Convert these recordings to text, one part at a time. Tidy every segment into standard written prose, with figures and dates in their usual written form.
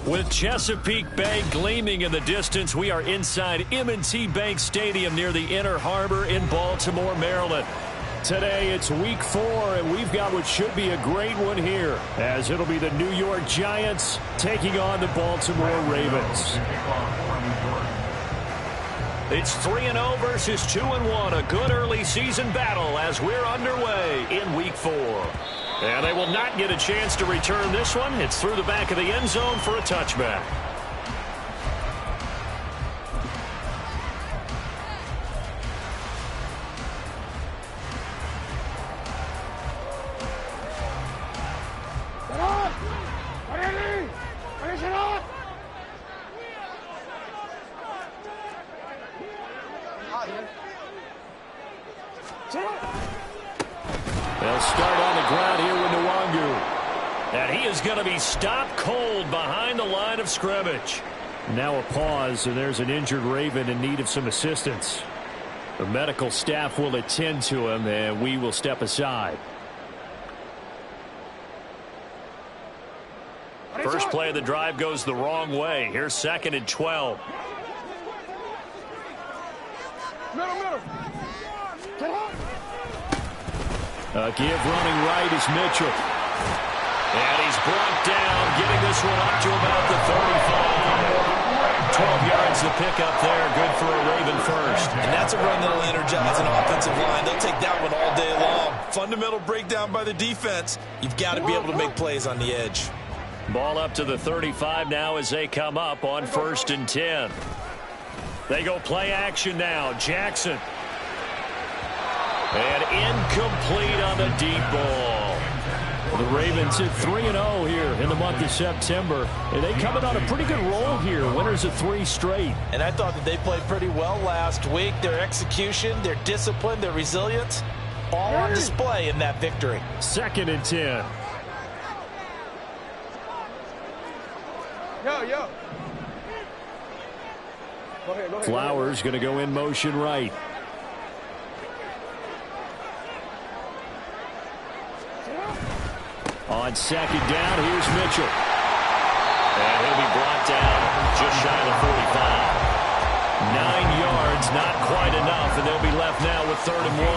With Chesapeake Bay gleaming in the distance, we are inside M&T Bank Stadium near the Inner Harbor in Baltimore, Maryland. Today, it's week 4, and we've got what should be a great one here, as it'll be the New York Giants taking on the Baltimore Ravens. It's 3-0 versus 2-1, a good early season battle as we're underway in week 4. And they will not get a chance to return this one. It's through the back of the end zone for a touchback. They'll start on the ground here with Nwangu. And he is going to be stopped cold behind the line of scrimmage. Now a pause, and there's an injured Raven in need of some assistance. The medical staff will attend to him, and we will step aside. First play of the drive goes the wrong way. Here's 2nd and 12. Middle. Give running right is Mitchell. And he's brought down, getting this one up to about the 35. 12 yards to pick up there. Good for a Raven first. And that's a run that'll energize an offensive line. They'll take that one all day long. Fundamental breakdown by the defense. You've got to be able to make plays on the edge. Ball up to the 35 now as they come up on 1st and 10. They go play action now. Jackson. And incomplete on the deep ball. The Ravens at 3-0 here in the month of September. And they coming on a pretty good roll here. Winners of 3 straight. And I thought that they played pretty well last week. Their execution, their discipline, their resilience, all on display in that victory. 2nd and 10. Yo. Go ahead. Flowers going to go in motion right. On 2nd down, here's Mitchell. And he'll be brought down just shy of the 45. 9 yards, not quite enough, and they'll be left now with 3rd and 1.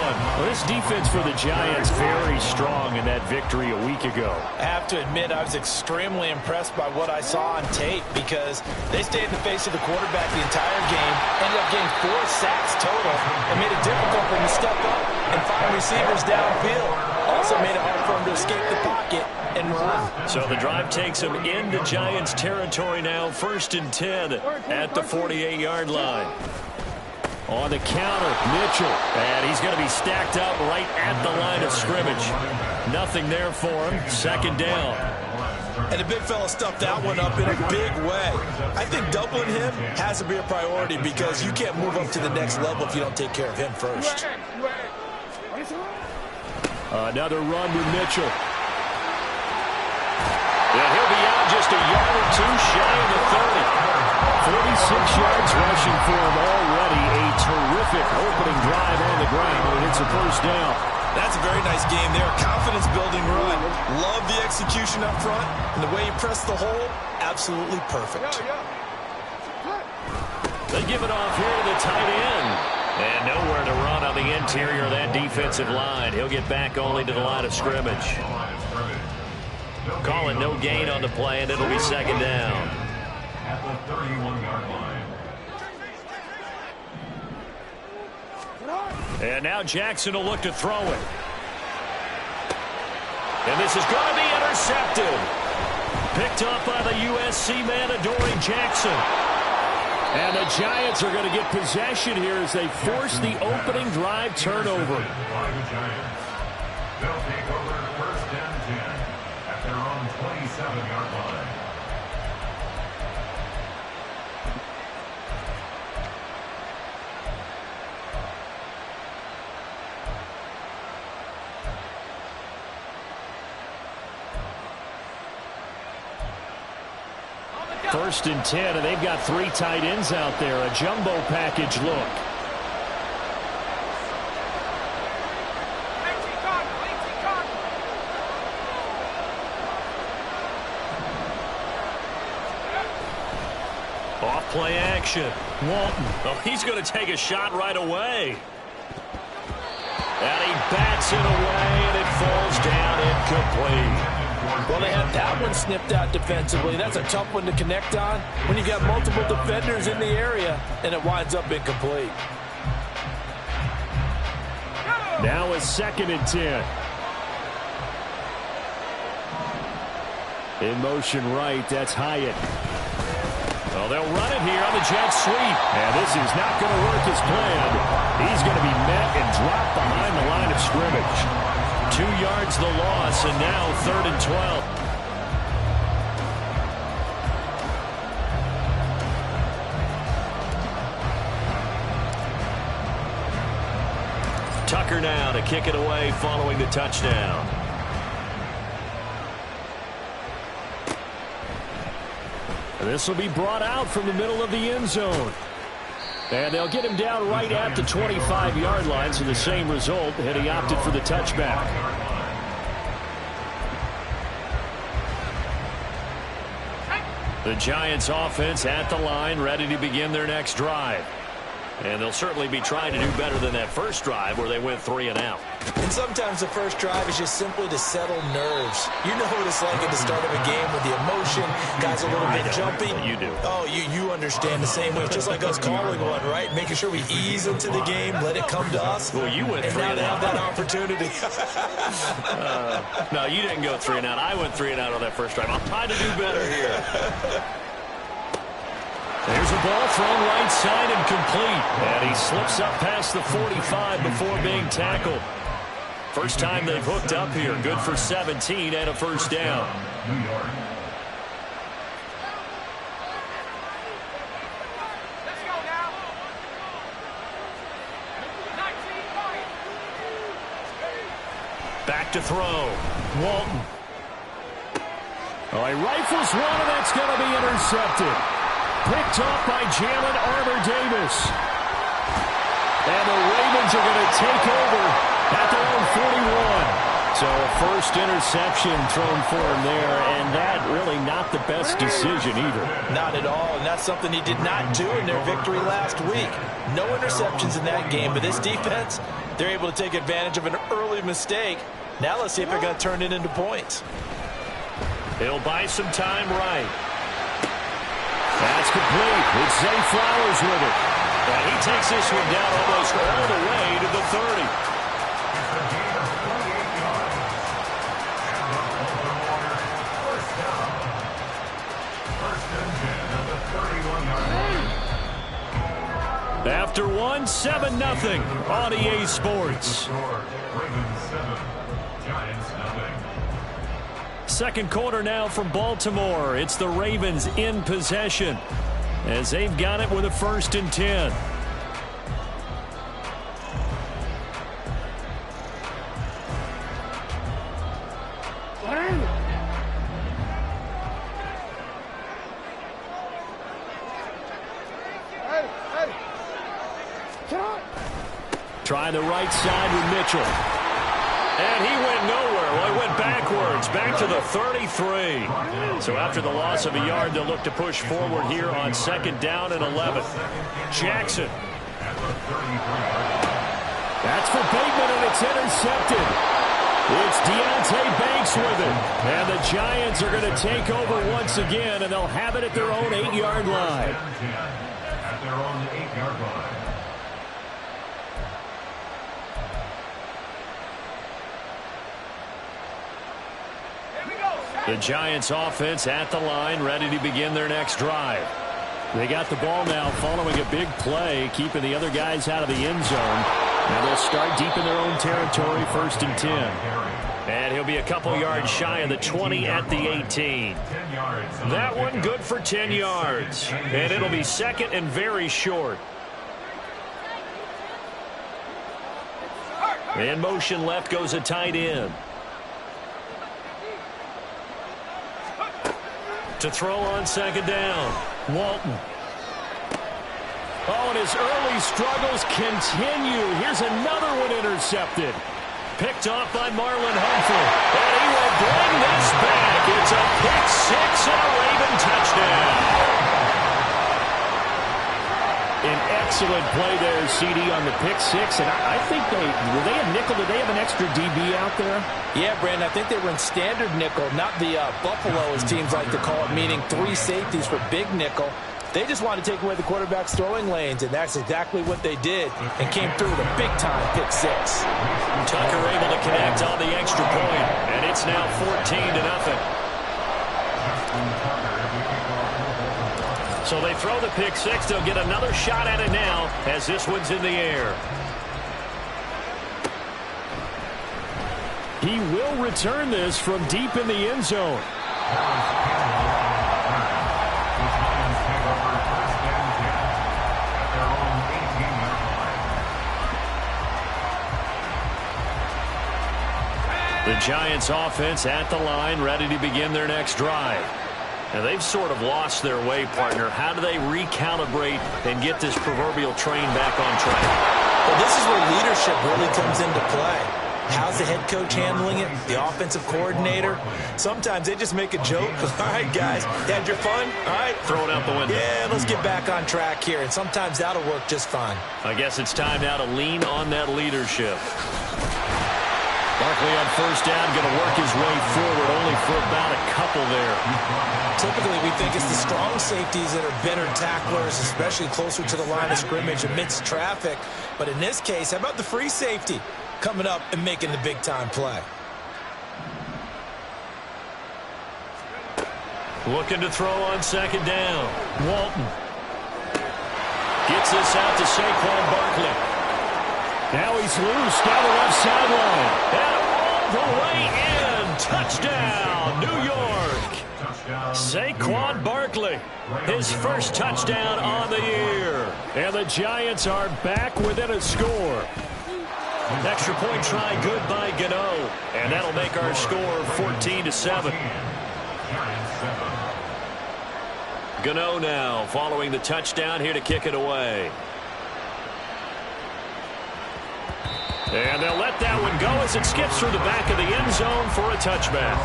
Well, this defense for the Giants very strong in that victory a week ago. I have to admit, I was extremely impressed by what I saw on tape because they stayed in the face of the quarterback the entire game, ended up getting 4 sacks total, and made it difficult for him to step up and find receivers downfield. Also made it hard for him to escape the pocket and run. So the drive takes him into Giants territory now. 1st and 10 at the 48-yard line. On the counter, Mitchell. And he's going to be stacked up right at the line of scrimmage. Nothing there for him. 2nd down. And the big fella stuffed that one up in a big way. I think doubling him has to be a priority because you can't move up to the next level if you don't take care of him first. Another run with Mitchell. And he'll be out just a yard or 2 shy of the 30. 46 yards rushing for him already. A terrific opening drive on the ground, and it's a 1st down. That's a very nice game there. Confidence-building run. Love the execution up front, and the way he pressed the hole, absolutely perfect. They give it off here to the tight end. And nowhere to run on the interior of that defensive line. He'll get back only to the line of scrimmage. Calling no gain on the play, and it'll be 2nd down. At the 31-yard line. And now Jackson will look to throw it. And this is going to be intercepted. Picked up by the USC man, Adoree Jackson. And the Giants are going to get possession here as they force the opening drive turnover. They'll take over 1st and 10 at their own 27-yard line. First and 10, and they've got 3 tight ends out there. A jumbo package look. Play action. Walton. Oh, he's going to take a shot right away. And he bats it away, and it falls down incomplete. Well, they had that one snipped out defensively. That's a tough one to connect on when you got multiple defenders in the area, and it winds up incomplete. Now it's 2nd and 10. In motion right, that's Hyatt. Well, they'll run it here on the jet sweep. And this is not going to work as planned. He's going to be met and dropped behind the line of scrimmage. 2 yards the loss, and now 3rd and 12. Tucker now to kick it away following the touchdown. This will be brought out from the middle of the end zone. And they'll get him down right at the 25-yard line, so the same result, and he opted for the touchback. The Giants offense at the line, ready to begin their next drive. And they'll certainly be trying to do better than that first drive where they went 3 and out. And sometimes the first drive is just simply to settle nerves. You know what it's like at the start of a game with the emotion, guys a little bit jumpy. You do. Oh, you understand the same way. It's just like us calling one, right? Making sure we ease into the game, let it come to us. Well, you went 3 and out. And now they have that opportunity. No, you didn't go 3 and out. I went 3 and out on that first drive. I'll try to do better here. There's a ball thrown right side and complete. And he slips up past the 45 before being tackled. First time they've hooked up here. Good for 17 and a first down. Back to throw. Walton. Oh, he rifles one, and that's going to be intercepted. Picked off by Jalen Armour-Davis. And the Ravens are going to take over at their own 41. So a first interception thrown for him there, and that really not the best decision either. Not at all, and that's something he did not do in their victory last week. No interceptions in that game, but this defense, they're able to take advantage of an early mistake. Now let's see if they're going to turn it into points. He'll buy some time right. That's complete. It's Zay Flowers with it. And he takes this one down almost all the way to the 30. After one, 7-0 on EA Sports. Second quarter now from Baltimore. It's the Ravens in possession as they've got it with a 1st and 10. Try the right side with Mitchell. And he went nowhere. Well, he went backwards, back to the 33. So after the loss of a yard, they'll look to push forward here on 2nd down and 11. Jackson. That's for Bateman, and it's intercepted. It's Deontay Banks with it. And the Giants are going to take over once again, and they'll have it at their own 8-yard line. At their own 8-yard line. The Giants offense at the line, ready to begin their next drive. They got the ball now following a big play, keeping the other guys out of the end zone. Now they'll start deep in their own territory, 1st and 10. And he'll be a couple yards shy of the 20 at the 18. That one good for 10 yards. And it'll be 2nd and very short. In motion left goes a tight end. To throw on 2nd down. Walton. Oh, and his early struggles continue. Here's another one intercepted. Picked off by Marlon Humphrey. And he will bring this back. It's a pick 6 and a Raven touchdown. An excellent play there, CD, on the pick six. And I think were they a nickel? Did they have an extra DB out there? Yeah, Brandon, I think they were in standard nickel, not the Buffalo, as teams like to call it, meaning 3 safeties for big nickel. They just wanted to take away the quarterback's throwing lanes, and that's exactly what they did, and came through with a big-time pick six. Tucker able to connect on the extra point, and it's now 14-0. So they throw the pick six. They'll get another shot at it now as this one's in the air. He will return this from deep in the end zone. The Giants offense at the line, ready to begin their next drive. Now, they've sort of lost their way, partner. How do they recalibrate and get this proverbial train back on track? Well, this is where leadership really comes into play. How's the head coach handling it? The offensive coordinator? Sometimes they just make a joke. All right, guys, had your fun? All right. Throw it out the window. Yeah, let's get back on track here, and sometimes that'll work just fine. I guess it's time now to lean on that leadership. Barkley on first down, going to work his way forward, only for about a couple there. Typically, we think it's the strong safeties that are better tacklers, especially closer to the line of scrimmage amidst traffic. But in this case, how about the free safety coming up and making the big-time play? Looking to throw on second down. Walton gets this out to Saquon Barkley. Now he's loose down the left sideline. And all the way in. Touchdown, New York. Saquon Barkley, his first touchdown on the year. And the Giants are back within a score. Extra point try good by Gano. And that'll make our score 14-7. Gano now following the touchdown here to kick it away. And they'll let that one go as it skips through the back of the end zone for a touchback.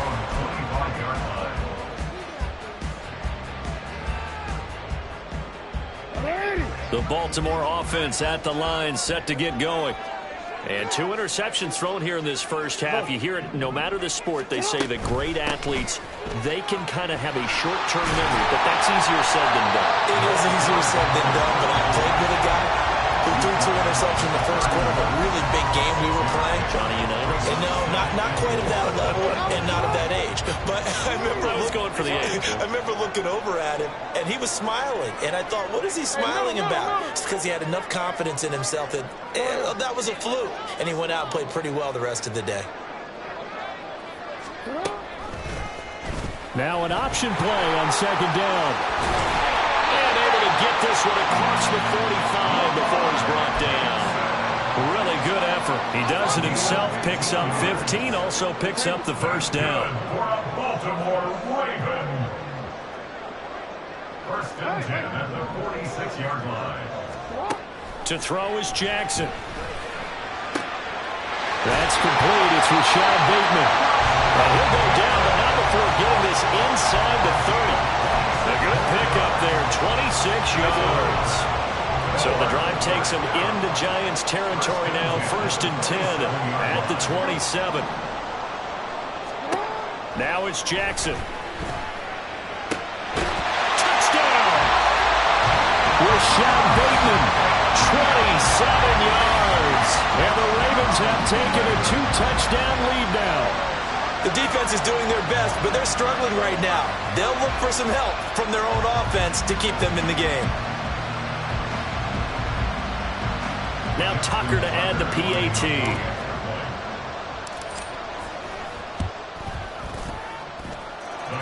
The Baltimore offense at the line, set to get going. And 2 interceptions thrown here in this first half. You hear it, no matter the sport, they say that great athletes, they can kind of have a short-term memory, but that's easier said than done. It is easier said than done, but I played with a guy who threw 2 interceptions in the first quarter of a really big game we were playing. Johnny Unitas? And no, not quite at that level and not at that age. But I was going for the age. I remember looking over at him, and he was smiling. And I thought, what is he smiling about? It's because he had enough confidence in himself that that was a fluke. And he went out and played pretty well the rest of the day. Now an option play on second down. And able to get this one across the 45 before he's brought down. Really good effort. He does it himself, picks up 15, also picks up the first down. For a Baltimore Raven. First and 10 at the 46-yard line. To throw is Jackson. That's complete. It's Rashad Bateman. And he'll go down, but not before getting this inside the 30. A good pickup there, 26 yards. So the drive takes him into Giants territory now, first and 10 at the 27. Now it's Jackson. Touchdown! Rashad Bateman, 27 yards. And the Ravens have taken a 2-touchdown lead now. The defense is doing their best, but they're struggling right now. They'll look for some help from their own offense to keep them in the game. Now Tucker to add the PAT.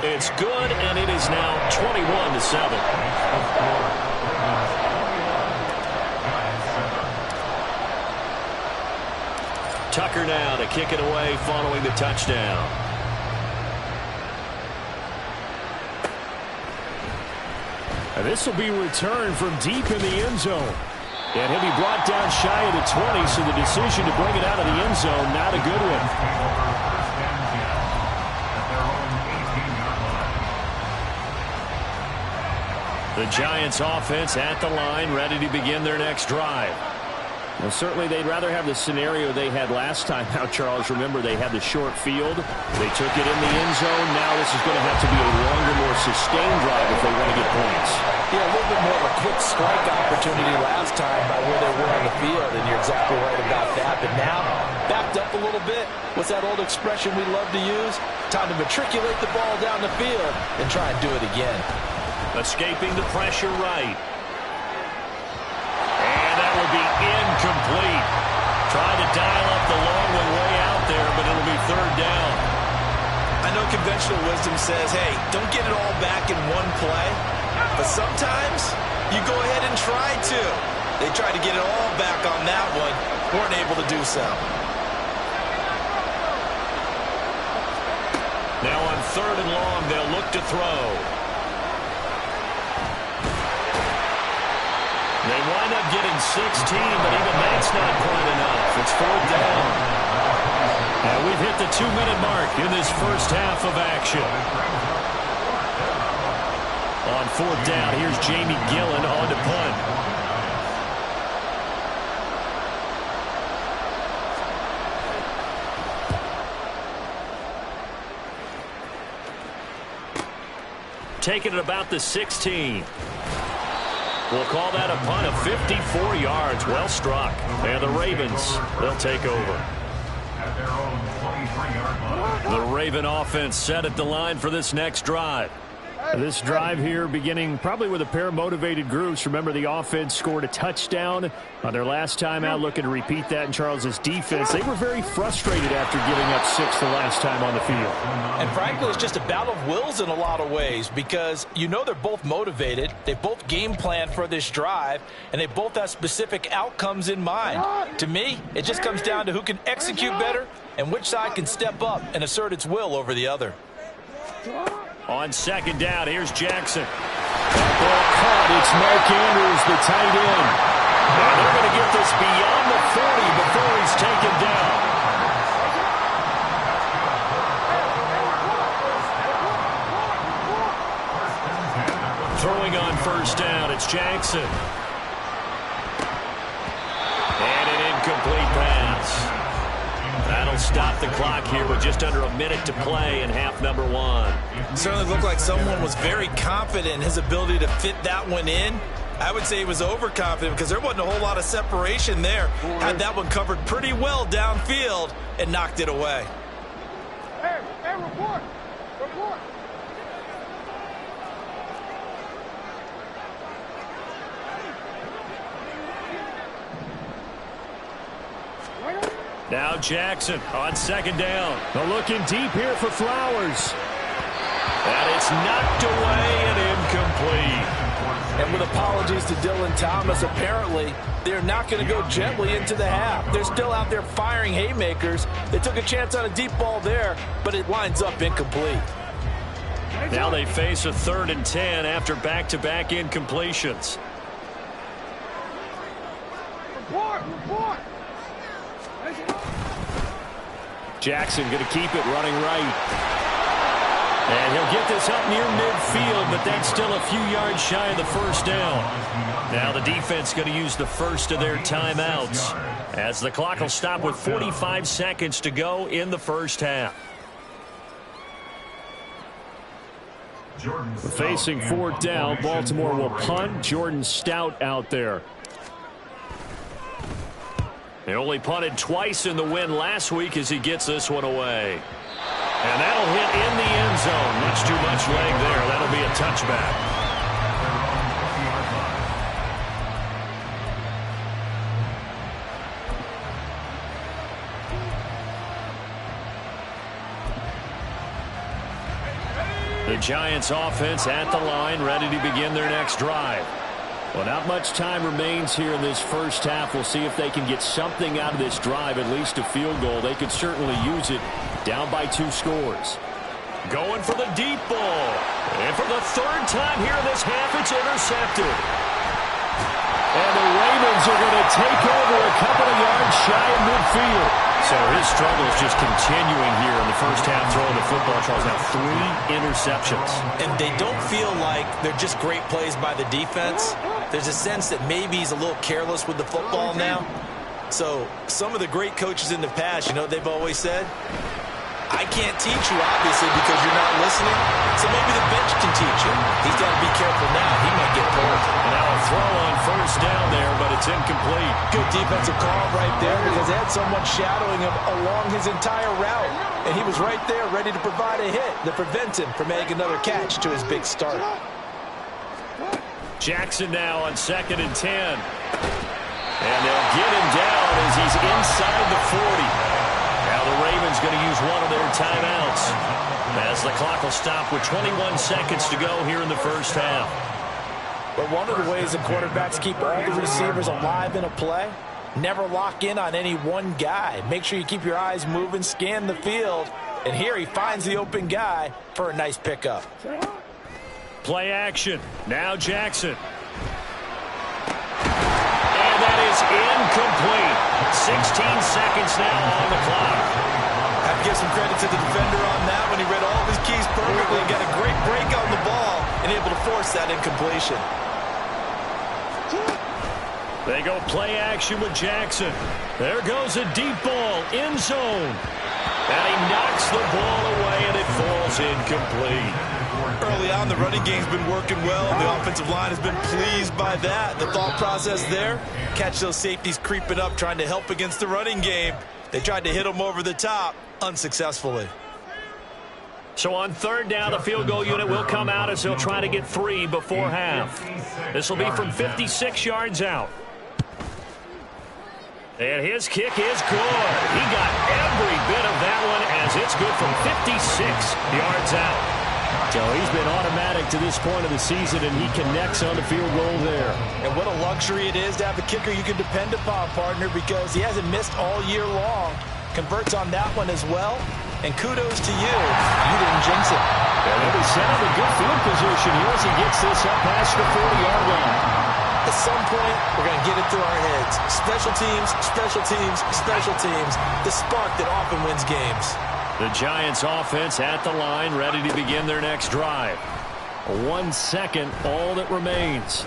It's good, and it is now 21-7. Tucker now to kick it away following the touchdown. And this will be returned from deep in the end zone. And he'll be brought down shy of the 20, so the decision to bring it out of the end zone, not a good one. The Giants offense at the line, ready to begin their next drive. Well, certainly they'd rather have the scenario they had last time. Now, Charles, remember, they had the short field. They took it in the end zone. Now this is going to have to be a longer, more sustained drive if they want to get points. Yeah, a little bit more of a quick strike opportunity last time by where they were on the field, and you're exactly right about that. But now, backed up a little bit. What's that old expression we love to use? Time to matriculate the ball down the field and try and do it again. Escaping the pressure right. And that will be incomplete. Trying to dial up the long one way out there, but it'll be third down. I know conventional wisdom says, hey, don't get it all back in one play. But sometimes you go ahead and try to. They tried to get it all back on that one. Weren't able to do so. Now on third and long, they'll look to throw. They wind up getting 16, but even that's not quite enough. It's fourth down. And we've hit the 2-minute mark in this first half of action. On fourth down, here's Jamie Gillen on to punt. Taking it about the 16. We'll call that a punt of 54 yards. Well struck. And the Ravens, they'll take over. At their own 23-yard line. The Raven offense set at the line for this next drive. This drive here beginning probably with a pair of motivated groups. Remember, the offense scored a touchdown on their last time out, looking to repeat that in Charles's defense. They were very frustrated after giving up 6 the last time on the field. And frankly, it's just a battle of wills in a lot of ways because you know they're both motivated. They both game plan for this drive, and they both have specific outcomes in mind. To me, it just comes down to who can execute better and which side can step up and assert its will over the other. On second down, here's Jackson. Ball caught. It's Mark Andrews, the tight end. And they're going to get this beyond the 40 before he's taken down. Throwing on first down, it's Jackson. And an incomplete pass. That'll stop the clock here with just under a minute to play in half number 1. Certainly looked like someone was very confident in his ability to fit that one in. I would say he was overconfident because there wasn't a whole lot of separation there. Had that one covered pretty well downfield and knocked it away. Hey, report! Report! Now Jackson on second down. They're looking deep here for Flowers. And it's knocked away and incomplete. And with apologies to Dylan Thomas, apparently they're not going to go gently into the half. They're still out there firing haymakers. They took a chance on a deep ball there, but it winds up incomplete. Now they face a 3rd and 10 after back-to-back incompletions. Report! Jackson going to keep it running right. And he'll get this up near midfield, but that's still a few yards shy of the first down. Now the defense going to use the first of their timeouts as the clock will stop with 45 seconds to go in the first half. Facing fourth down, Baltimore will punt. Jordan Stout out there. They only punted twice in the win last week as he gets this one away. And that'll hit in the end zone. Much too much leg there. That'll be a touchback. The Giants offense at the line, ready to begin their next drive. Well, not much time remains here in this first half. We'll see if they can get something out of this drive, at least a field goal. They could certainly use it, down by 2 scores. Going for the deep ball. And for the 3rd time here in this half, it's intercepted. And the Ravens are going to take over a couple of yards shy of midfield. So his struggles just continuing here in the first half throwing the football. Charles, now 3 interceptions. And they don't feel like they're just great plays by the defense. There's a sense that maybe he's a little careless with the football now. So some of the great coaches in the past, you know what they've always said? I can't teach you, obviously, because you're not listening. So maybe the bench can teach you. He's got to be careful now. He might get pulled. And now a throw on first down there, but it's incomplete. Good defensive call right there because they had someone shadowing him along his entire route. And he was right there ready to provide a hit to prevent him from making another catch to his big start. Jackson now on 2nd and 10. And they'll get him down as he's inside the 40. Now the Ravens going to use one of their timeouts as the clock will stop with 21 seconds to go here in the first half. But one of the ways the quarterbacks keep all the receivers alive in a play, never lock in on any one guy. Make sure you keep your eyes moving, scan the field, and here he finds the open guy for a nice pickup. Play action. Now Jackson. And that is incomplete. 16 seconds now on the clock. Have to give some credit to the defender on that when he read all of his keys perfectly and got a great break on the ball and able to force that incompletion. They go play action with Jackson. There goes a deep ball, end zone. And he knocks the ball away and it falls incomplete. Early on, the running game's been working well. The offensive line has been pleased by that. The thought process there, catch those safeties creeping up, trying to help against the running game. They tried to hit them over the top, unsuccessfully. So on 3rd down, the field goal unit will come out as they'll try to get 3 before half. This will be from 56 yards out. And his kick is good. He got every bit of that one as it's good from 56 yards out. So he's been automatic to this point of the season, and he connects on the field goal there. And what a luxury it is to have a kicker you can depend upon, partner, because he hasn't missed all year long. Converts on that one as well. And kudos to you. You didn't jinx it. And he'll be set up in good field position here as he gets this up past the 40-yard line. At some point, we're going to get it through our heads. Special teams, special teams, special teams. The spark that often wins games. The Giants offense at the line, ready to begin their next drive. 1 second, all that remains.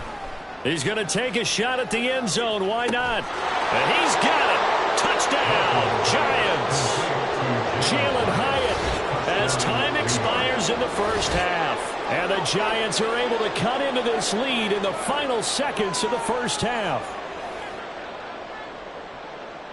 He's going to take a shot at the end zone. Why not? And he's got it. Touchdown, Giants. Jalen Hyatt as time expires in the first half. And the Giants are able to cut into this lead in the final seconds of the first half.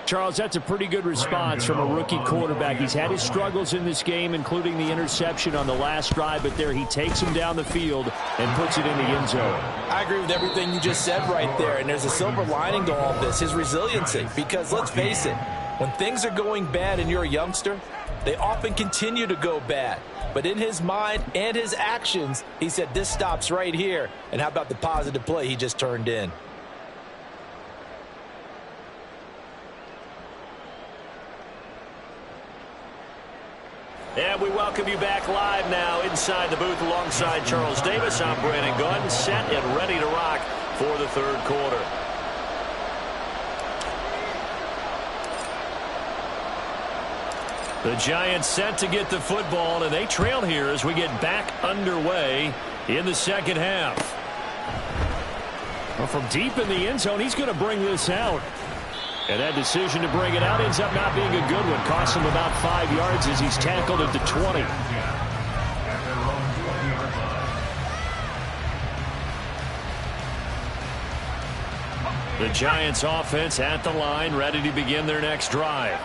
Charles, that's a pretty good response from a rookie quarterback. He's had his struggles in this game, including the interception on the last drive, but there he takes him down the field and puts it in the end zone. I agree with everything you just said right there, and there's a silver lining to all this, his resiliency, because let's face it, when things are going bad and you're a youngster, they often continue to go bad. But in his mind and his actions, he said, this stops right here. And how about the positive play he just turned in? And we welcome you back live now inside the booth alongside Charles Davis. I'm Brandon Gunn, set and ready to rock for the 3rd quarter. The Giants set to get the football, and they trail here as we get back underway in the 2nd half. Well, from deep in the end zone, he's going to bring this out. And that decision to bring it out ends up not being a good one. Costs him about 5 yards as he's tackled at the 20. The Giants offense at the line, ready to begin their next drive.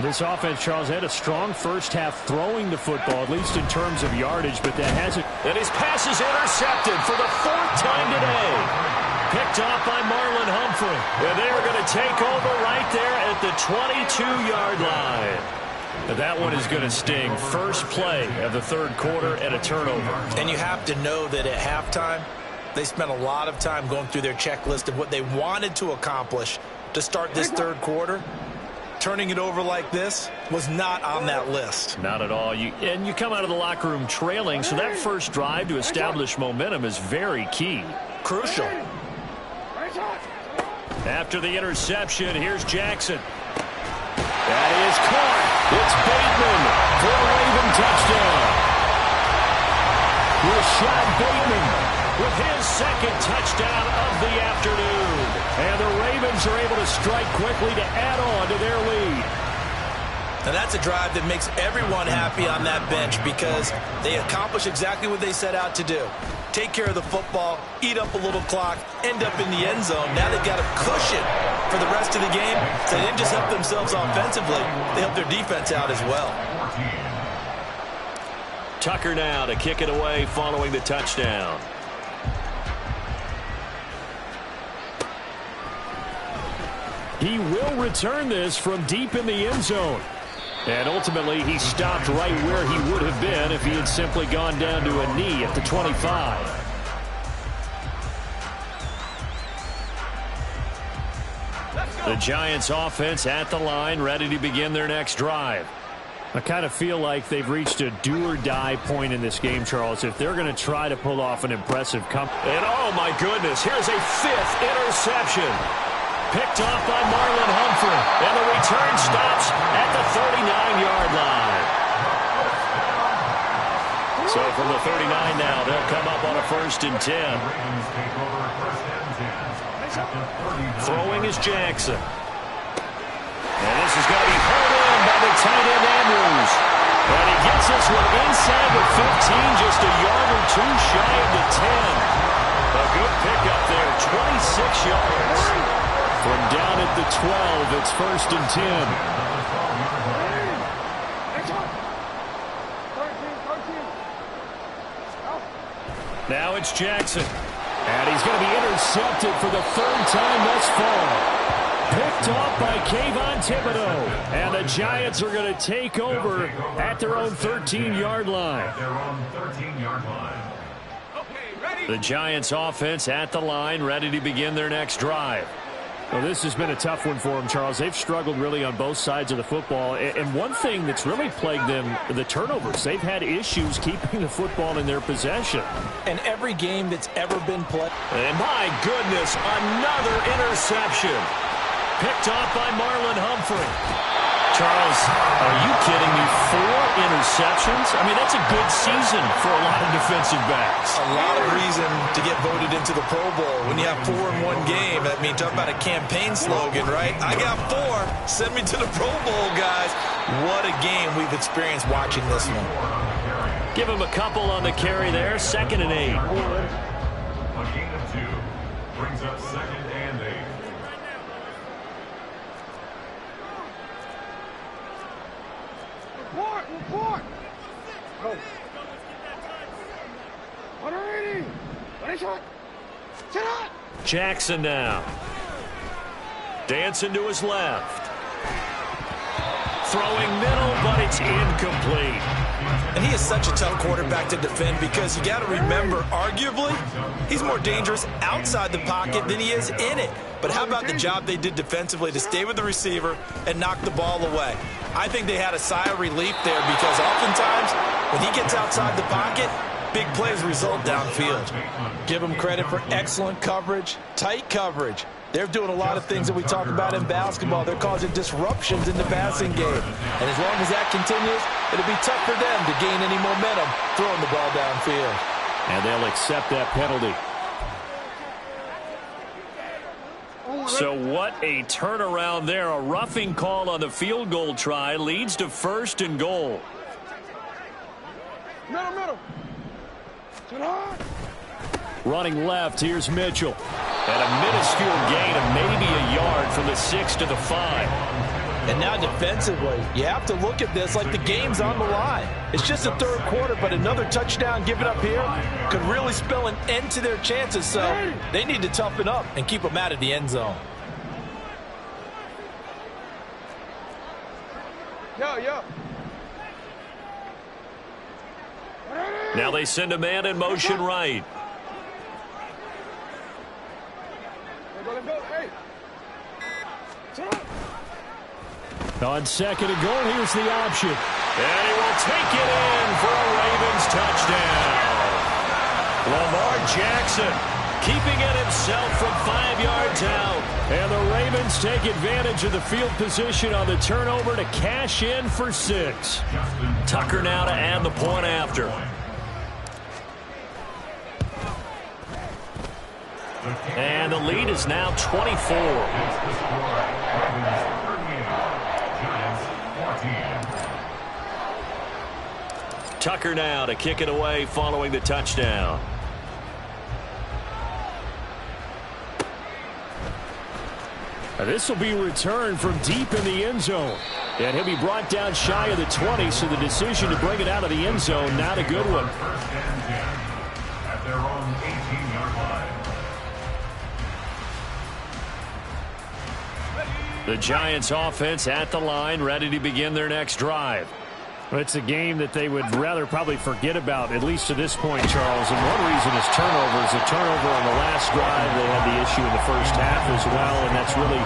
This offense, Charles, had a strong first half throwing the football, at least in terms of yardage, but that hasn't. And his pass is intercepted for the 4th time today. Picked off by Marlon Humphrey. And they're going to take over right there at the 22-yard line. And that one is going to sting. First play of the 3rd quarter and a turnover. And you have to know that at halftime, they spent a lot of time going through their checklist of what they wanted to accomplish to start this 3rd quarter. Turning it over like this was not on that list. Not at all. And you come out of the locker room trailing, so that first drive to establish momentum is very key. Crucial. After the interception, here's Jackson. That is caught. It's Bateman for a Raven touchdown. Rashad Bateman with his second touchdown of the afternoon. And the Ravens are able to strike quickly to add on to their lead. And that's a drive that makes everyone happy on that bench because they accomplish exactly what they set out to do. Take care of the football, eat up a little clock, end up in the end zone. Now they've got a cushion for the rest of the game. So they didn't just help themselves offensively, they helped their defense out as well. Tucker now to kick it away following the touchdown. He will return this from deep in the end zone. And ultimately, he stopped right where he would have been if he had simply gone down to a knee at the 25. The Giants offense at the line, ready to begin their next drive. I kind of feel like they've reached a do-or-die point in this game, Charles, if they're going to try to pull off an impressive comeback. And oh my goodness, here's a 5th interception. Picked off by Marlon Humphrey. And the return stops at the 39-yard line. So from the 39 now, they'll come up on a 1st and 10. Throwing is Jackson. And this is going to be held in by the tight end Andrews. And he gets this one inside the 15, just a yard or two shy of the 10. A good pickup there, 26 yards. From down at the 12, it's 1st and 10. Now it's Jackson. And he's going to be intercepted for the 3rd time thus far. Picked off by Kayvon Thibodeau. And the Giants are going to take over at their own 13-yard line. The Giants offense at the line, ready to begin their next drive. Well, this has been a tough one for them, Charles. They've struggled really on both sides of the football. And one thing that's really plagued them, the turnovers. They've had issues keeping the football in their possession. And every game that's ever been played. And my goodness, another interception. Picked off by Marlon Humphrey. Charles, are you kidding me? 4 interceptions? I mean, that's a good season for a lot of defensive backs. A lot of reason to get voted into the Pro Bowl when you have 4 in one game. I mean, talk about a campaign slogan, right? I got 4. Send me to the Pro Bowl, guys. What a game we've experienced watching this one. Give him a couple on the carry there. 2nd and 8. A gain of 2 brings up 2nd and 8. Report! Go. 180! Ready, shot! Sit up! Jackson now. Dancing to his left. Throwing middle, but it's incomplete. And he is such a tough quarterback to defend because you got to remember, arguably, he's more dangerous outside the pocket than he is in it. But how about the job they did defensively to stay with the receiver and knock the ball away? I think they had a sigh of relief there because oftentimes when he gets outside the pocket, big plays result downfield. Give him credit for excellent coverage, tight coverage. They're doing a lot of things that we talk about in basketball. They're causing disruptions in the passing game. And as long as that continues, it'll be tough for them to gain any momentum throwing the ball downfield. And they'll accept that penalty. So what a turnaround there. A roughing call on the field goal try leads to 1st and goal. Middle. Sit on. Running left, here's Mitchell. And a minuscule gain of maybe a yard from the 6 to the 5. And now defensively, you have to look at this like the game's on the line. It's just a 3rd quarter, but another touchdown given up here could really spell an end to their chances. So they need to toughen up and keep them out of the end zone. Yo. Now they send a man in motion right. Hey. On 2nd and goal, here's the option. And he will take it in for a Ravens touchdown. Lamar Jackson keeping it himself from 5 yards out. And the Ravens take advantage of the field position on the turnover to cash in for 6. Tucker now to add the point after. And the lead is now 24. Tucker now to kick it away following the touchdown. This will be returned from deep in the end zone. And he'll be brought down shy of the 20, so the decision to bring it out of the end zone, not a good one. At their own 18-yard line. The Giants offense at the line, ready to begin their next drive. Well, it's a game that they would rather probably forget about, at least to this point, Charles. And one reason is turnovers. A turnover on the last drive, they had the issue in the first half as well, and that's really,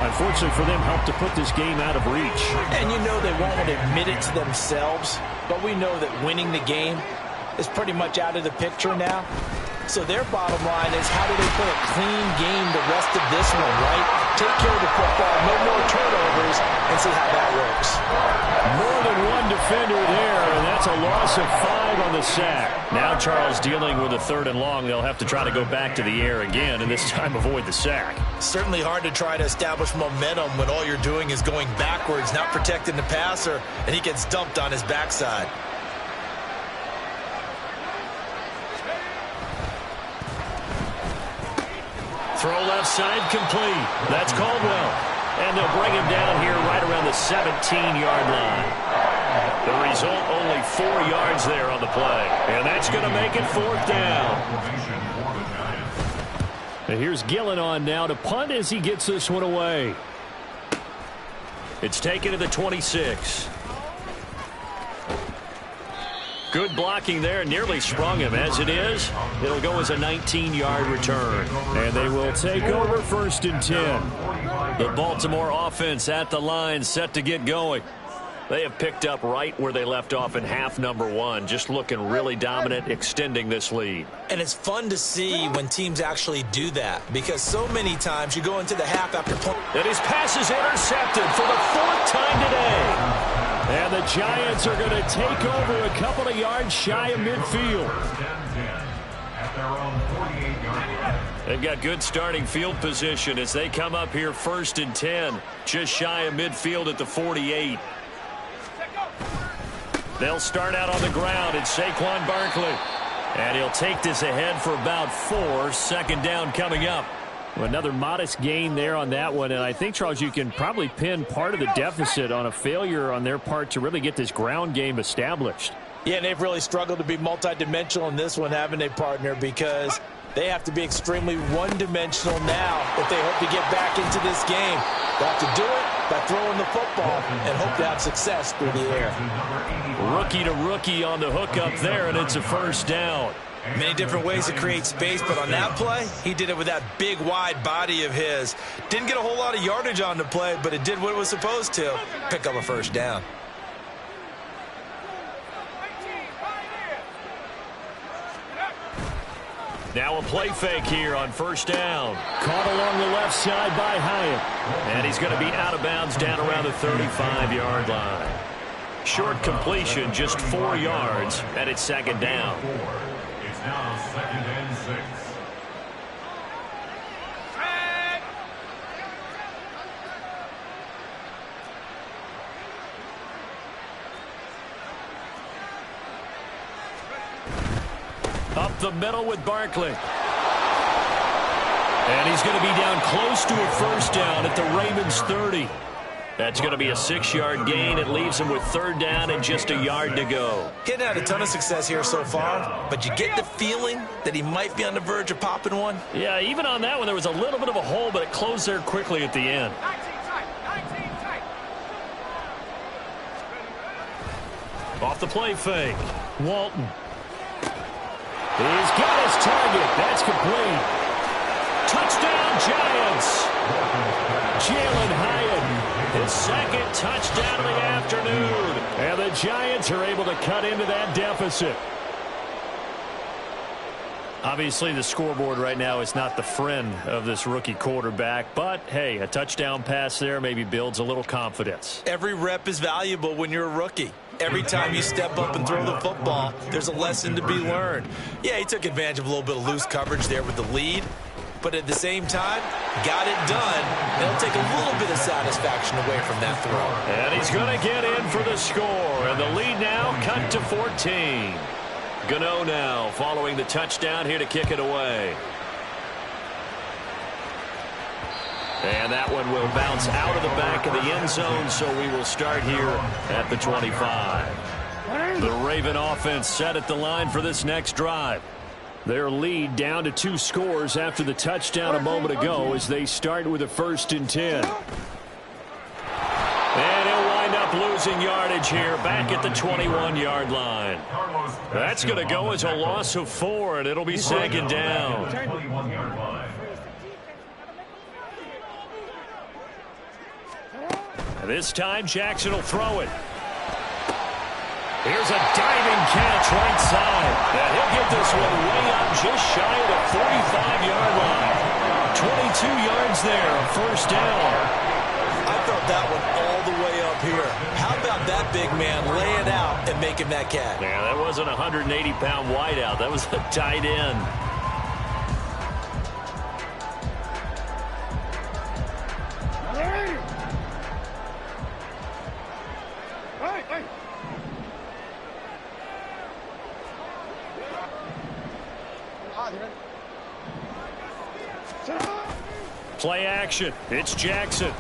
unfortunately for them, helped to put this game out of reach. And you know they won't admit it to themselves, but we know that winning the game is pretty much out of the picture now. So their bottom line is, how do they play a clean game the rest of this one, right? Take care of the football, no more turnovers, and see how that works. More than one defender there, and that's a loss of 5 on the sack. Now Charles dealing with a 3rd and long. They'll have to try to go back to the air again, and this time avoid the sack. Certainly hard to try to establish momentum when all you're doing is going backwards, not protecting the passer, and he gets dumped on his backside. Throw left side complete. That's Caldwell. And they'll bring him down here right around the 17-yard line. The result, only 4 yards there on the play. And that's going to make it 4th down. And here's Gillen on now to punt as he gets this one away. It's taken to the 26. Good blocking there, nearly sprung him. As it is, it'll go as a 19-yard return. And they will take over 1st and 10. The Baltimore offense at the line, set to get going. They have picked up right where they left off in half number 1, just looking really dominant, extending this lead. And it's fun to see when teams actually do that, because so many times you go into the half after point. And his pass is intercepted for the 4th time today. And the Giants are going to take over a couple of yards shy of midfield. At their own 48-yard line. They've got good starting field position as they come up here 1st and 10, just shy of midfield at the 48. They'll start out on the ground. It's Saquon Barkley. And he'll take this ahead for about 4. 2nd down coming up. Another modest gain there on that one, and I think, Charles, you can probably pin part of the deficit on a failure on their part to really get this ground game established. Yeah, and they've really struggled to be multidimensional in this one, haven't they, partner? Because they have to be extremely one-dimensional now if they hope to get back into this game. They have to do it by throwing the football and hope to have success through the air. Rookie to rookie on the hook up there, and it's a 1st down. Many different ways to create space, but on that play, he did it with that big, wide body of his. Didn't get a whole lot of yardage on the play, but it did what it was supposed to, pick up a 1st down. Now a play fake here on 1st down. Caught along the left side by Hyatt. And he's going to be out of bounds down around the 35-yard line. Short completion, just 4 yards, and it's 2nd down. It's now 2nd and 6. Up the middle with Barkley. And he's going to be down close to a 1st down at the Ravens 30. That's going to be a 6-yard gain. It leaves him with 3rd down and just a yard to go. He hadn't had a ton of success here so far, but you get the feeling that he might be on the verge of popping one. Yeah, even on that one, there was a little bit of a hole, but it closed there quickly at the end. Off the play fake. Walton. He's got his target. That's complete. Touchdown, Giants. Jalen Hyatt, his 2nd touchdown of the afternoon. And the Giants are able to cut into that deficit. Obviously, the scoreboard right now is not the friend of this rookie quarterback, but, hey, a touchdown pass there maybe builds a little confidence. Every rep is valuable when you're a rookie. Every time you step up and throw the football, there's a lesson to be learned. Yeah, he took advantage of a little bit of loose coverage there with the lead, but at the same time, got it done. And it'll take a little bit of satisfaction away from that throw. And he's going to get in for the score, and the lead now cut to 14. Gano now following the touchdown here to kick it away. And that one will bounce out of the back of the end zone, so we will start here at the 25. The Raven offense set at the line for this next drive. Their lead down to 2 scores after the touchdown a moment ago as they start with a 1st and 10. And he'll wind up losing yardage here back at the 21-yard line. That's going to go as a loss of 4, and it'll be 2nd down. This time, Jackson will throw it. Here's a diving catch right side. And he'll get this one way up just shy of the 45-yard line. 22 yards there, a 1st down. I felt that one all the way up here. How about that big man laying out and making that catch? Yeah, that wasn't a 180-pound wideout. That was a tight end. Play action. It's Jackson.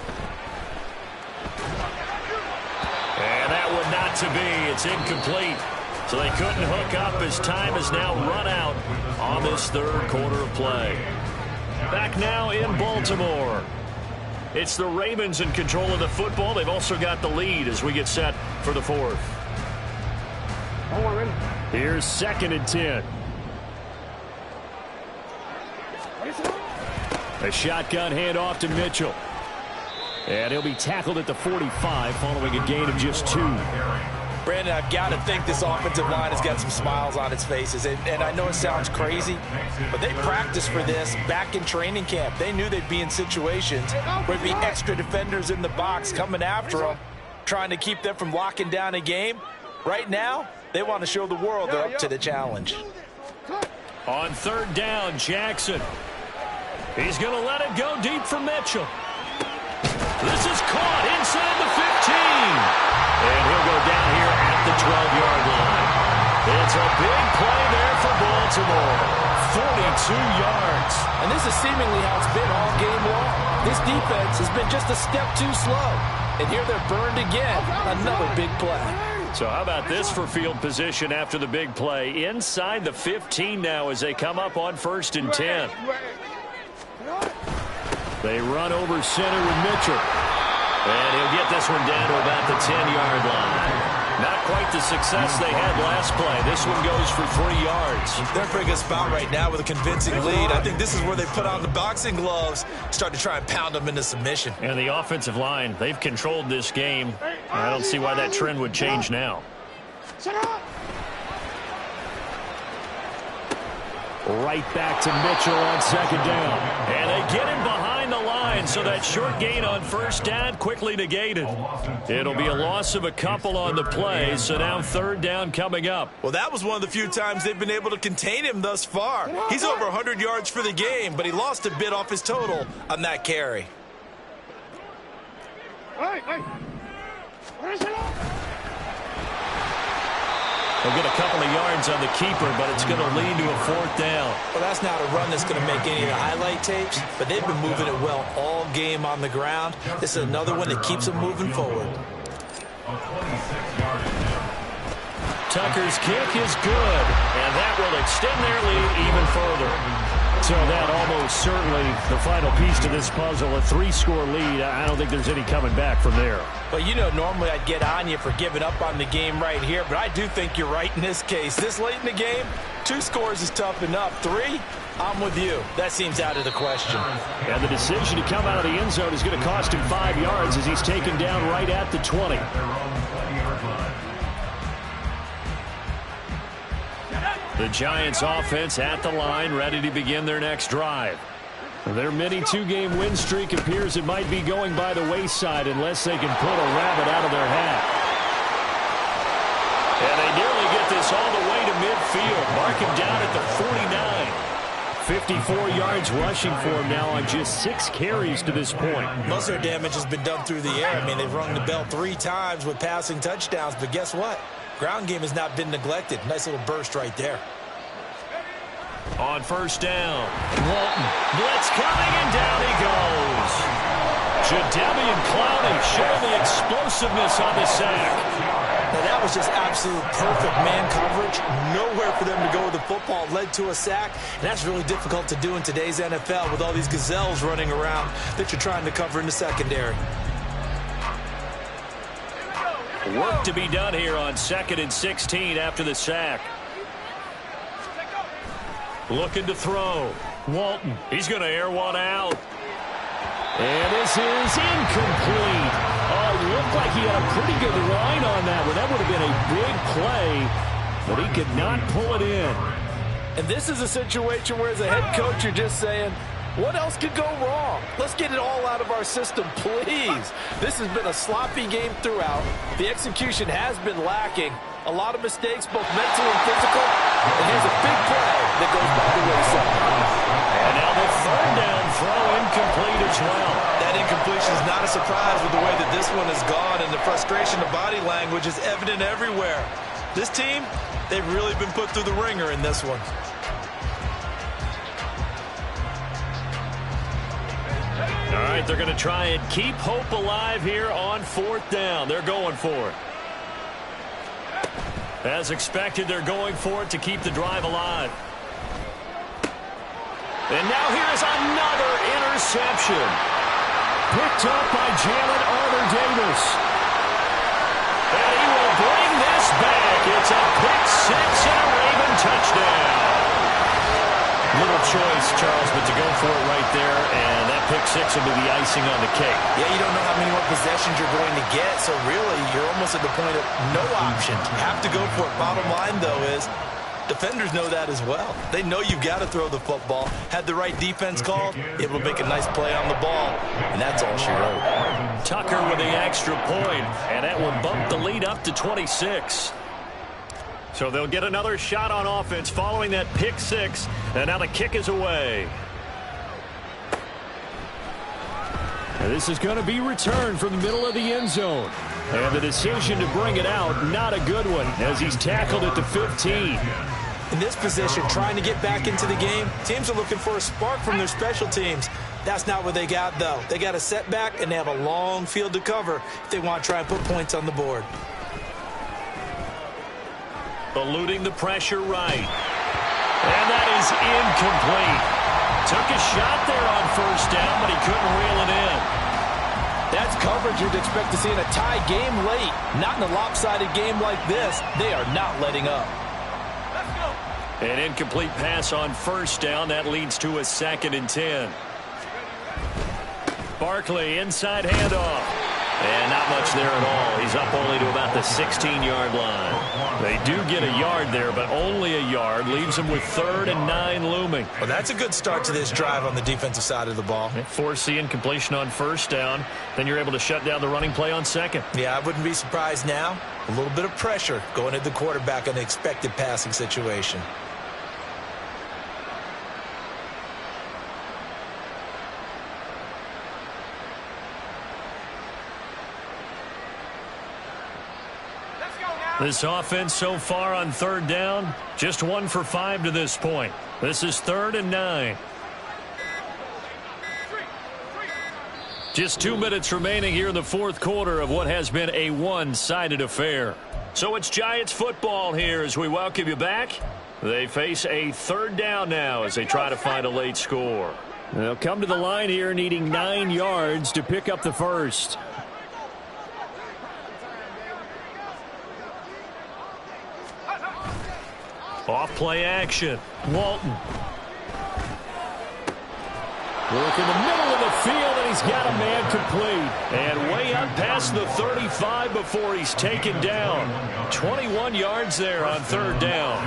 And that one not to be. It's incomplete. So they couldn't hook up as time has now run out on this 3rd quarter of play. Back now in Baltimore. It's the Ravens in control of the football. They've also got the lead as we get set for the 4th. Here's 2nd and 10. A shotgun handoff to Mitchell. And he'll be tackled at the 45 following a gain of just 2. Brandon, I've got to think this offensive line has got some smiles on its faces. And I know it sounds crazy, but they practiced for this back in training camp. They knew they'd be in situations where there'd be extra defenders in the box coming after them, trying to keep them from locking down a game. Right now, they want to show the world they're up to the challenge. On 3rd down, Jackson. He's going to let it go deep for Mitchell. This is caught inside the 15. And he'll go down here at the 12-yard line. It's a big play there for Baltimore. 42 yards. And this is seemingly how it's been all game long. This defense has been just a step too slow. And here they're burned again. Another big play. So how about this for field position after the big play? Inside the 15 now as they come up on 1st and 10. They run over center with Mitchell. And he'll get this one down to about the 10-yard line. Not quite the success they had last play. This one goes for 3 yards. They're in a pretty good spot right now with a convincing lead. I think this is where they put on the boxing gloves, start to try and pound them into submission. And the offensive line, they've controlled this game. I don't see why that trend would change now. Right back to Mitchell on 2nd down. And they get him behind the line, so that short gain on 1st down quickly negated. It'll be a loss of a couple on the play, so now 3rd down coming up. Well, that was one of the few times they've been able to contain him thus far. He's over 100 yards for the game, but he lost a bit off his total on that carry. They'll get a couple of yards on the keeper, but it's going to lead to a 4th down. Well, that's not a run that's going to make any of the highlight tapes, but they've been moving it well all game on the ground. This is another one that keeps them moving forward. Tucker's kick is good, and that will extend their lead even further. So that almost certainly the final piece to this puzzle, a 3-score lead. I don't think there's any coming back from there. Well, you know, normally I'd get on you for giving up on the game right here, but I do think you're right in this case. This late in the game, 2 scores is tough enough. 3, I'm with you. That seems out of the question. And the decision to come out of the end zone is going to cost him 5 yards as he's taken down right at the 20. The Giants offense at the line, ready to begin their next drive. Their mini two-game win streak appears it might be going by the wayside unless they can pull a rabbit out of their hat. And they nearly get this all the way to midfield. Mark him down at the 49. 54 yards rushing for him now on just 6 carries to this point. Most of their damage has been done through the air. I mean, they've rung the bell 3 times with passing touchdowns, but guess what? Ground game has not been neglected. Nice little burst right there. On first down, Walton. Blitz coming, and down he goes. Jadeveon Clowney showing the explosiveness on the sack. Now, that was just absolute perfect man coverage. Nowhere for them to go with the football. Led to a sack, and that's really difficult to do in today's NFL with all these gazelles running around that you're trying to cover in the secondary. Work to be done here on 2nd and 16 after the sack. Looking to throw. Walton. He's going to air one out. And this is incomplete. Oh, it looked like he had a pretty good line on that one. That would have been a big play, but he could not pull it in. And this is a situation where as a head coach you're just saying, what else could go wrong? Let's get it all out of our system, please. This has been a sloppy game throughout. The execution has been lacking. A lot of mistakes, both mental and physical. And here's a big play that goes by the wayside. And now the 3rd down throw incomplete as well. That incompletion is not a surprise with the way that this one has gone, and the frustration of body language is evident everywhere. This team, they've really been put through the ringer in this one. All right, they're going to try and keep hope alive here on 4th down. They're going for it. As expected, they're going for it to keep the drive alive. And now here's another interception. Picked up by Jalen Armour-Davis. And he will bring this back. It's a pick 6 and a Raven touchdown. Little choice, Charles, but to go for it right there, and that pick 6 will be the icing on the cake. Yeah, you don't know how many more possessions you're going to get, so really you're almost at the point of no option. You have to go for it. Bottom line, though, is defenders know that as well. They know you've got to throw the football. Had the right defense called, able to make a nice play on the ball, and that's all she wrote. Tucker with the extra point, and that will bump the lead up to 26. So they'll get another shot on offense following that pick 6, and now the kick is away. And this is going to be returned from the middle of the end zone. And the decision to bring it out, not a good one, as he's tackled at the 15. In this position, trying to get back into the game, teams are looking for a spark from their special teams. That's not what they got, though. They got a setback, and they have a long field to cover if they want to try and put points on the board. Eluding the pressure right. And that is incomplete. Took a shot there on 1st down, but he couldn't reel it in. That's coverage you'd expect to see in a tie game late. Not in a lopsided game like this. They are not letting up. An incomplete pass on 1st down. That leads to a 2nd and 10. Barkley, inside handoff. And not much there at all. He's up only to about the 16-yard line. They do get a yard there, but only a yard. Leaves them with 3rd and 9 looming. Well, that's a good start to this drive on the defensive side of the ball. Force the incompletion on 1st down. Then you're able to shut down the running play on 2nd. Yeah, I wouldn't be surprised now. A little bit of pressure going at the quarterback in the expected passing situation. This offense so far on 3rd down, just 1 for 5 to this point. This is 3rd and 9. Just 2 minutes remaining here in the 4th quarter of what has been a one-sided affair. So it's Giants football here as we welcome you back. They face a 3rd down now as they try to find a late score. They'll come to the line here needing 9 yards to pick up the 1st. Off play action. Walton. Look in the middle of the field, and he's got a man complete. And way up past the 35 before he's taken down. 21 yards there on 3rd down.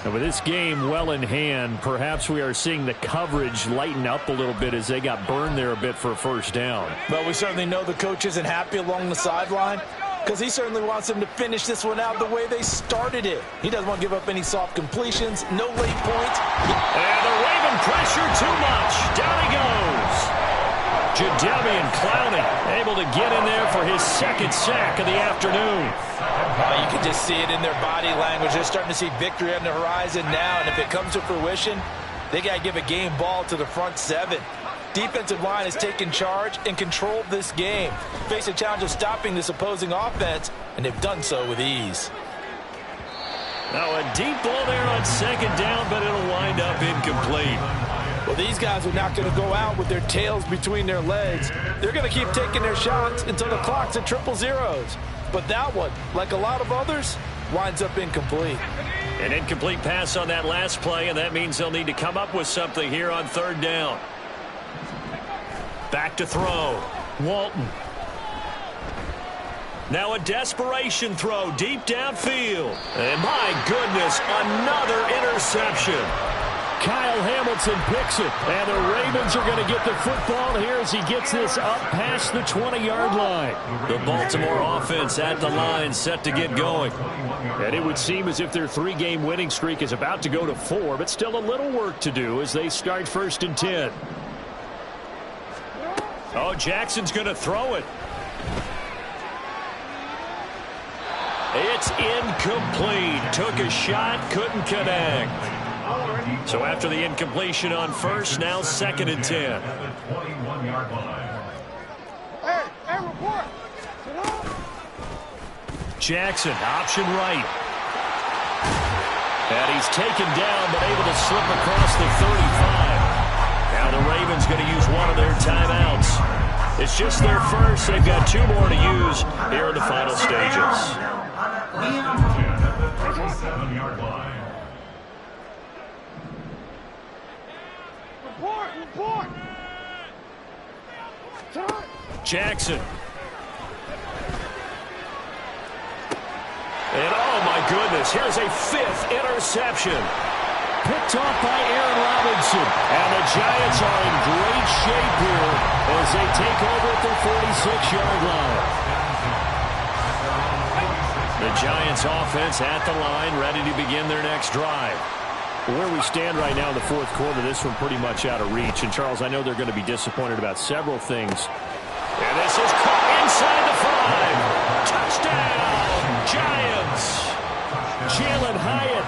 And with this game well in hand, perhaps we are seeing the coverage lighten up a little bit as they got burned there a bit for a first down. But we certainly know the coach isn't happy along the sideline because he certainly wants them to finish this one out the way they started it. He doesn't want to give up any soft completions, no late points. And the Raven pressure too much. Down he goes. Jadeveon Clowney able to get in there for his second sack of the afternoon. You can just see it in their body language. They're starting to see victory on the horizon now, and if it comes to fruition, they got to give a game ball to the front seven. Defensive line has taken charge and controlled this game. Face a challenge of stopping this opposing offense, and they've done so with ease. Now a deep ball there on second down, but it'll wind up incomplete. Well, these guys are not going to go out with their tails between their legs. They're going to keep taking their shots until the clock's at 000s. But that one, like a lot of others, winds up incomplete. An incomplete pass on that last play, and that means they'll need to come up with something here on third down. Back to throw. Walton. Now a desperation throw deep downfield. And my goodness, another interception. Kyle Hamilton picks it, and the Ravens are going to get the football here as he gets this up past the 20-yard line. The Baltimore offense at the line, set to get going. And it would seem as if their three-game winning streak is about to go to 4, but still a little work to do as they start 1st and 10. Oh, Jackson's going to throw it. It's incomplete. Took a shot, couldn't connect. So after the incompletion on first, now 2nd and 10. Hey, report. Jackson, option right. And he's taken down, but able to slip across the 35. Now the Ravens going to use one of their timeouts. It's just their first. They've got 2 more to use here in the final stages. 7-yard line. Report. Jackson. And oh my goodness, here's a 5th interception. Picked off by Aaron Robinson. And the Giants are in great shape here as they take over at their 46-yard line. The Giants offense at the line, ready to begin their next drive. Where we stand right now in the 4th quarter, this one pretty much out of reach. And, Charles, I know they're going to be disappointed about several things. And this is caught inside the 5. Touchdown, Giants! Jalen Hyatt,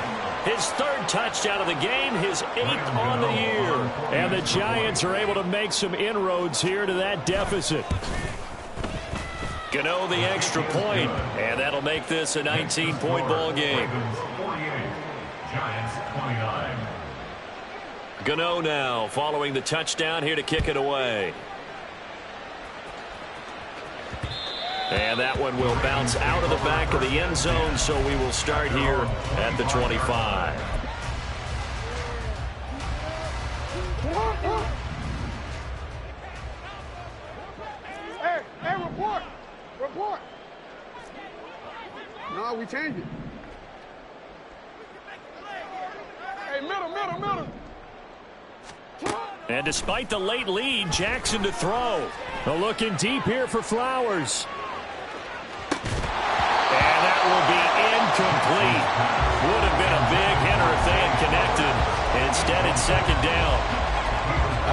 his 3rd touchdown of the game, his 8th on the year. And the Giants are able to make some inroads here to that deficit. Gano the extra point, and that'll make this a 19-point ball game. Giants 29. Gano now following the touchdown here to kick it away. And that one will bounce out of the back of the end zone, so we will start here at the 25. Hey, report. No, we changed it. Hey, middle. And despite the late lead, Jackson to throw. Looking deep here for Flowers. And that will be incomplete. Would have been a big hitter if they had connected. Instead, it's 2nd down.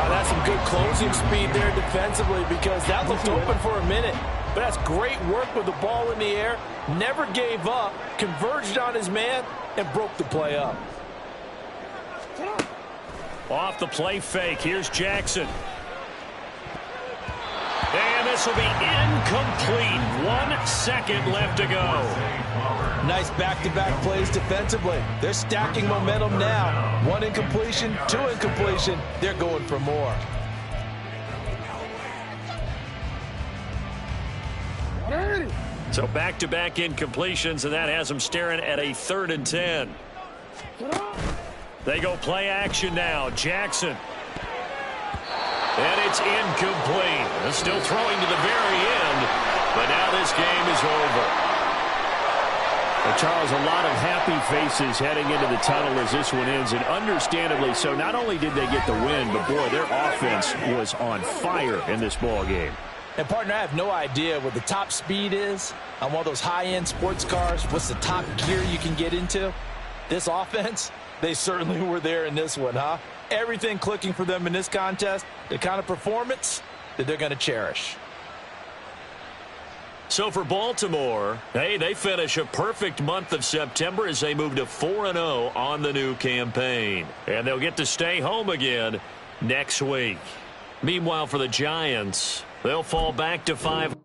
That's some good closing speed there defensively because that looked open for a minute. But that's great work with the ball in the air. Never gave up, converged on his man, and broke the play up. Off the play fake. Here's Jackson. And this will be incomplete. 1 second left to go. Nice back-to-back plays defensively. They're stacking momentum now. 1 incompletion, 2 incompletion. They're going for more. So back-to-back incompletions, and that has them staring at a 3rd and 10. They go play action now. Jackson. And it's incomplete. They're still throwing to the very end, but now this game is over. Well, Charles, a lot of happy faces heading into the tunnel as this one ends, and understandably so. Not only did they get the win, but, boy, their offense was on fire in this ball game. And, partner, I have no idea what the top speed is on one of those high-end sports cars. What's the top gear you can get into? This offense, they certainly were there in this one, huh? Everything clicking for them in this contest, the kind of performance that they're going to cherish. So for Baltimore, hey, they finish a perfect month of September as they move to 4-0 on the new campaign. And they'll get to stay home again next week. Meanwhile, for the Giants, they'll fall back to 5.